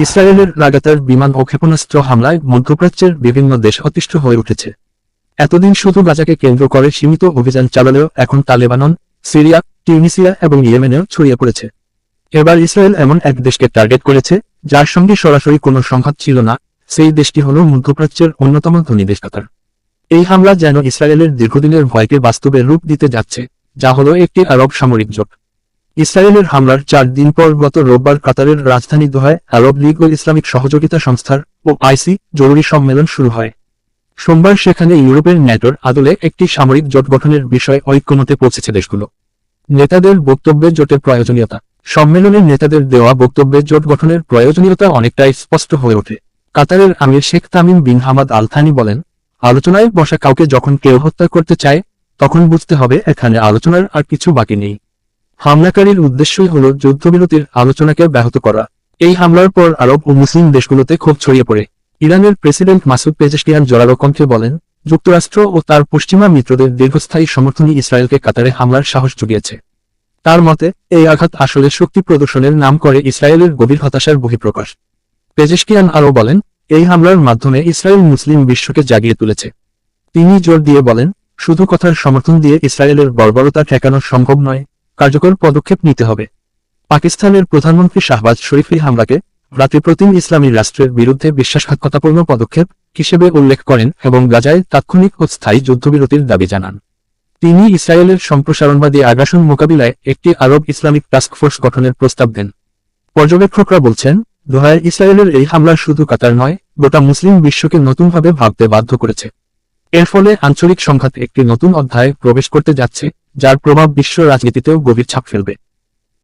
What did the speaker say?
ইসরায়েলের লাগাতার বিমান ও ক্ষেপণাস্ত্র হামলায় মধ্যপ্রাচ্যের বিভিন্ন দেশ অতিষ্ঠ হয়ে উঠেছে। এতদিন শুধু গাজাকে কেন্দ্র করে সীমিত অভিযান চালালেও এখন তা লেবানন, সিরিয়া, টিউনিসিয়া এবং ইয়েমেনেও ছড়িয়ে পড়েছে। এবার ইসরায়েল এমন এক দেশকে টার্গেট করেছে যার সঙ্গে সরাসরি কোনো সংঘাত ছিল না, সেই দেশটি হল মধ্যপ্রাচ্যের অন্যতম ধনী দেশ কাতার। এই হামলা যেন ইসরায়েলের দীর্ঘদিনের ভয়কে বাস্তবে রূপ দিতে যাচ্ছে, যা হলো একটি আরব সামরিক জোট। ইসরায়েলের হামলার 4 দিন পর গত রোববার কাতারের রাজধানী দোহায় আরব লীগ ও ইসলামিক সহযোগিতা সংস্থার OIC জরুরি সম্মেলন শুরু হয়। সোমবার সেখানে ইউরোপের ন্যাটোর আদলে একটি সামরিক জোট গঠনের বিষয়ে ঐক্যমতে পৌঁছেছে দেশগুলো। নেতাদের বক্তব্যে জোটের প্রয়োজনীয়তা। সম্মেলনের নেতাদের দেওয়া বক্তব্যে জোট গঠনের প্রয়োজনীয়তা অনেকটাই স্পষ্ট হয়ে ওঠে। কাতারের আমির Sheikh Tamim bin Hamad Al Thani বলেন, আলোচনায় বসা কাউকে যখন কেউ হত্যা করতে চায় তখন বুঝতে হবে এখানে আলোচনার আর কিছু বাকি নেই। হামলাকারীর উদ্দেশ্যই হল যুদ্ধবিরতির আলোচনাকে ব্যাহত করা। এই হামলার পর আরব ও মুসলিম দেশগুলোতে ক্ষোভ ছড়িয়ে পড়ে। ইরানের প্রেসিডেন্ট মাসুদ পেজেশকিয়ান জোরালো কণ্ঠে বলেন, যুক্তরাষ্ট্র ও তার পশ্চিমা মিত্রদের দীর্ঘস্থায়ী সমর্থনই ইসরায়েলকে কাতারে হামলার সাহস জুগিয়েছে। তার মতে এই আঘাত আসলে শক্তি প্রদর্শনের নাম করে ইসরায়েলের গভীর হতাশার বহিঃপ্রকাশ। পেজেশকিয়ান আরও বলেন, এই হামলার মাধ্যমে ইসরায়েল মুসলিম বিশ্বকে জাগিয়ে তুলেছে। তিনি জোর দিয়ে বলেন, শুধু কথার সমর্থন দিয়ে ইসরায়েলের বর্বরতা ঠেকানো সম্ভব নয়, কার্যকর পদক্ষেপ নিতে হবে। পাকিস্তানের প্রধানমন্ত্রী শাহবাজ শরীফ এই হামলাকে ভ্রাতৃপ্রতিম ইসলামী রাষ্ট্রের বিরুদ্ধে বিশ্বাসঘাতকতাপূর্ণ পদক্ষেপ হিসেবে উল্লেখ করেন এবং গাজায় তাৎক্ষণিক ও স্থায়ী যুদ্ধবিরতির দাবি জানান। তিনি ইসরায়েলের সম্প্রসারণবাদী আগ্রাসন মোকাবিলায় একটি আরব ইসলামিক টাস্কফোর্স গঠনের প্রস্তাব দেন। পর্যবেক্ষকরা বলছেন, দোহায় ইসরায়েলের এই হামলা শুধু কাতার নয়, গোটা মুসলিম বিশ্বকে নতুনভাবে ভাবতে বাধ্য করেছে। এর ফলে আঞ্চলিক সংঘাত একটি নতুন অধ্যায়ে প্রবেশ করতে যাচ্ছে, যার প্রভাব বিশ্ব রাজনীতিতেও গভীর ছাপ ফেলবে।